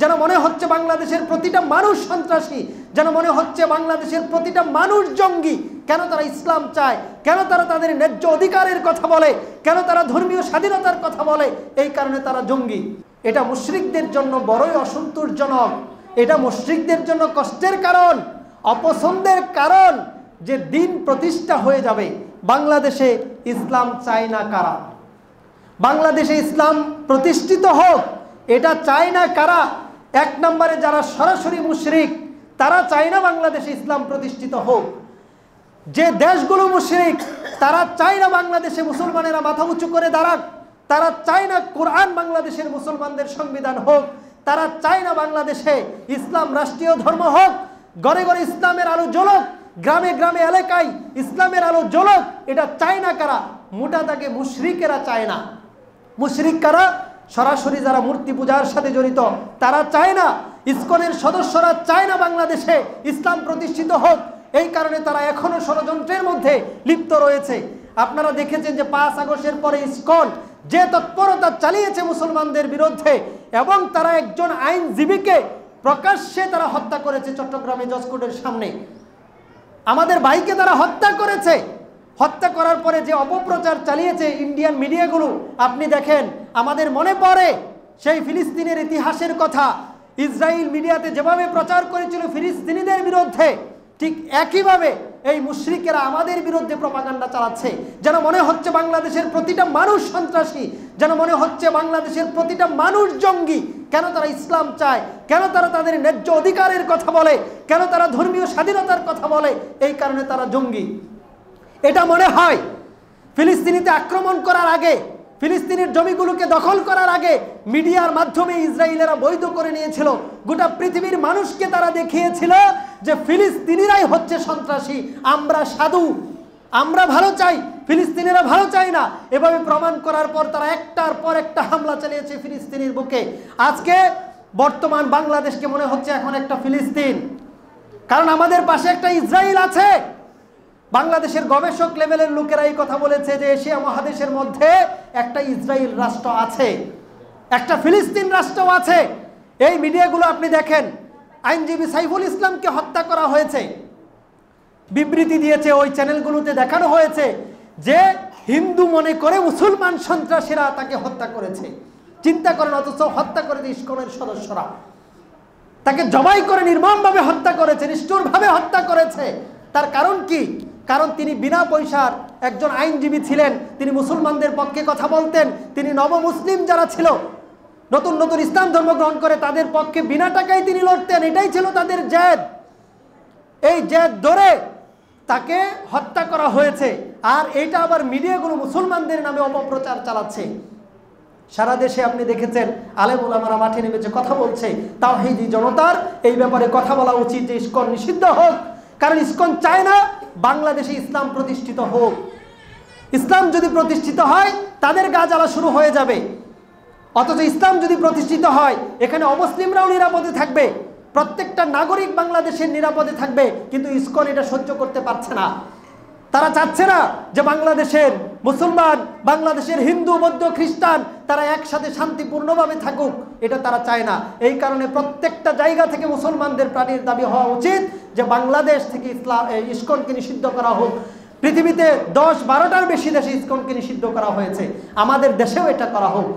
যেন মনে হচ্ছে বাংলাদেশের প্রতিটা মানুষ সন্ত্রাসী, যেন মনে হচ্ছে বাংলাদেশের প্রতিটা মানুষ জঙ্গি। কেন তারা ইসলাম চায়, কেন তারা তাদের ন্যায্য অধিকারের কথা বলে, কেন তারা ধর্মীয় স্বাধীনতার কথা বলে, এই কারণে তারা জঙ্গি। এটা মুশরিকদের জন্য বড়ই অসন্তোষজনক, এটা মুশরিকদের জন্য কষ্টের কারণ, অপছন্দের কারণ যে দিন প্রতিষ্ঠা হয়ে যাবে। বাংলাদেশে ইসলাম চায় না কারা? বাংলাদেশে ইসলাম প্রতিষ্ঠিত হোক এটা চায় না কারা? এক নম্বরে যারা সরাসরি মুশরিক তারা চায় না বাংলাদেশে ইসলাম প্রতিষ্ঠিত হোক। যে দেশগুলো মুশরিক তারা চায় না বাংলাদেশে মুসলমানেরা মাথা উঁচু করে দাঁড়াক, তারা চায় না কোরআন বাংলাদেশের মুসলমানদের সংবিধান হোক, তারা চায় না বাংলাদেশে ইসলাম রাষ্ট্রীয় ধর্ম হোক, ঘরে ঘরে ইসলামের আলো জ্বলক, গ্রামে গ্রামে এলাকায় ইসলামের আলো জ্বলক। এটা চায় না কারা? মোটা দাগে মুশরিকেরা চায় না। মুশরিক কারা? সরাসরি যারা মূর্তি পূজার সাথে জড়িত তারা চায় না। ইসকনের সদস্যরা চায় না বাংলাদেশে ইসলাম প্রতিষ্ঠিত হোক, এই কারণে তারা এখনো ষড়যন্ত্রের মধ্যে লিপ্ত রয়েছে। আপনারা দেখেছেন যে 5 আগস্টের পরে ইসকন যে তৎপরতা চালিয়েছে মুসলমানদের বিরুদ্ধে, এবং তারা একজন আইনজীবীকে প্রকাশ্যে তারা হত্যা করেছে চট্টগ্রামে জজকোর্টের সামনে। আমাদের ভাইকে তারা হত্যা করেছে। হত্যা করার পরে যে অপপ্রচার চালিয়েছে ইন্ডিয়ান মিডিয়াগুলো, আপনি দেখেন, আমাদের মনে পড়ে সেই ফিলিস্তিনের ইতিহাসের কথা। ইসরায়েল মিডিয়াতে যেভাবে প্রচার করেছিল ফিলিস্তিনিদের বিরুদ্ধে, ঠিক একইভাবে এই মুশরিকেরা আমাদের বিরুদ্ধে প্রপাগান্ডা চালাচ্ছে। যেন মনে হচ্ছে বাংলাদেশের প্রতিটা মানুষ সন্ত্রাসী, যেন মনে হচ্ছে বাংলাদেশের প্রতিটা মানুষ জঙ্গি। কেন তারা ইসলাম চায়, কেন তারা তাদের ন্যায্য অধিকারের কথা বলে, কেন তারা ধর্মীয় স্বাধীনতার কথা বলে, এই কারণে তারা জঙ্গি। এটা মনে হয় ফিলিস্তিনিতে আক্রমণ করার আগে, ফিলিস্তিনের জমিগুলোকে দখল করার আগে মিডিয়ার মাধ্যমে ইসরায়েলেরা বৈধ করে নিয়েছিল। গোটা পৃথিবীর মানুষকে তারা দেখিয়েছিল যে ফিলিস্তিনিরাই হচ্ছে সন্ত্রাসী, আমরা সাধু, আমরা ভালো চাই, ফিলিস্তিনিরা ভালো চায় না। এভাবে প্রমাণ করার পর তারা একটার পর একটা হামলা চালিয়েছে ফিলিস্তিনের বুকে। আজকে বর্তমান বাংলাদেশকে মনে হচ্ছে এখন একটা ফিলিস্তিন, কারণ আমাদের পাশে একটা ইসরায়েল আছে। বাংলাদেশের গবেষক লেভেলের লোকেরা এই কথা বলেছে যে এশিয়া মহাদেশের মধ্যে একটা ইসরায়েল রাষ্ট্র আছে, একটা ফিলিস্তিন রাষ্ট্র আছে। এই মিডিয়াগুলো আপনি দেখেন, আইনজীবী সাইফুল ইসলামকে হত্যা করা হয়েছে, বিবৃতি দিয়েছে, ওই চ্যানেলগুলোতে দেখানো হয়েছে যে হিন্দু মনে করে মুসলমান সন্ত্রাসীরা তাকে হত্যা করেছে। চিন্তা করেন, অথচ হত্যা করেছে ইসকনের সদস্যরা, তাকে জবাই করে নির্মমভাবে হত্যা করেছে, নিষ্ঠুরভাবে হত্যা করেছে। তার কারণ কি? কারণ তিনি বিনা পয়সার একজন আইনজীবী ছিলেন, তিনি মুসলমানদের পক্ষে কথা বলতেন, তিনি নবমুসলিম যারা ছিল, নতুন নতুন ইসলাম ধর্ম গ্রহণ করে তাদের পক্ষে বিনা টাকায় তিনি লড়তেন। এটাই ছিল তাদের জেদ। এই জেদ ধরে তাকে হত্যা করা হয়েছে। আর এইটা আবার মিডিয়াগুলো মুসলমানদের নামে অপপ্রচার চালাচ্ছে। সারা দেশে আপনি দেখেছেন আলেম ওলামারা মাঠে নেমেছে, কথা বলছে। তাওহীদি জনতার এই ব্যাপারে কথা বলা উচিত যে ইসকন নিষিদ্ধ হোক, কারণ ইসকন চায় না বাংলাদেশে ইসলাম প্রতিষ্ঠিত হোক। ইসলাম যদি প্রতিষ্ঠিত হয় তাদের গা জ্বালা শুরু হয়ে যাবে। অথচ ইসলাম যদি প্রতিষ্ঠিত হয় এখানে অমুসলিমরাও নিরাপদে থাকবে, প্রত্যেকটা নাগরিক বাংলাদেশের নিরাপদে থাকবে। কিন্তু ইসকন এটা সহ্য করতে পারছে না। তারা চাচ্ছে না যে বাংলাদেশের মুসলমান, বাংলাদেশের হিন্দু, বৌদ্ধ, খ্রিস্টান তারা একসাথে শান্তিপূর্ণভাবে থাকুক, এটা তারা চায় না। এই কারণে প্রত্যেকটা জায়গা থেকে মুসলমানদের প্রাণীর দাবি হওয়া উচিত যে বাংলাদেশ থেকে ইসকনকে নিষিদ্ধ করা হোক। পৃথিবীতে 10-12টার বেশি দেশে ইসকনকে নিষিদ্ধ করা হয়েছে, আমাদের দেশেও এটা করা হোক।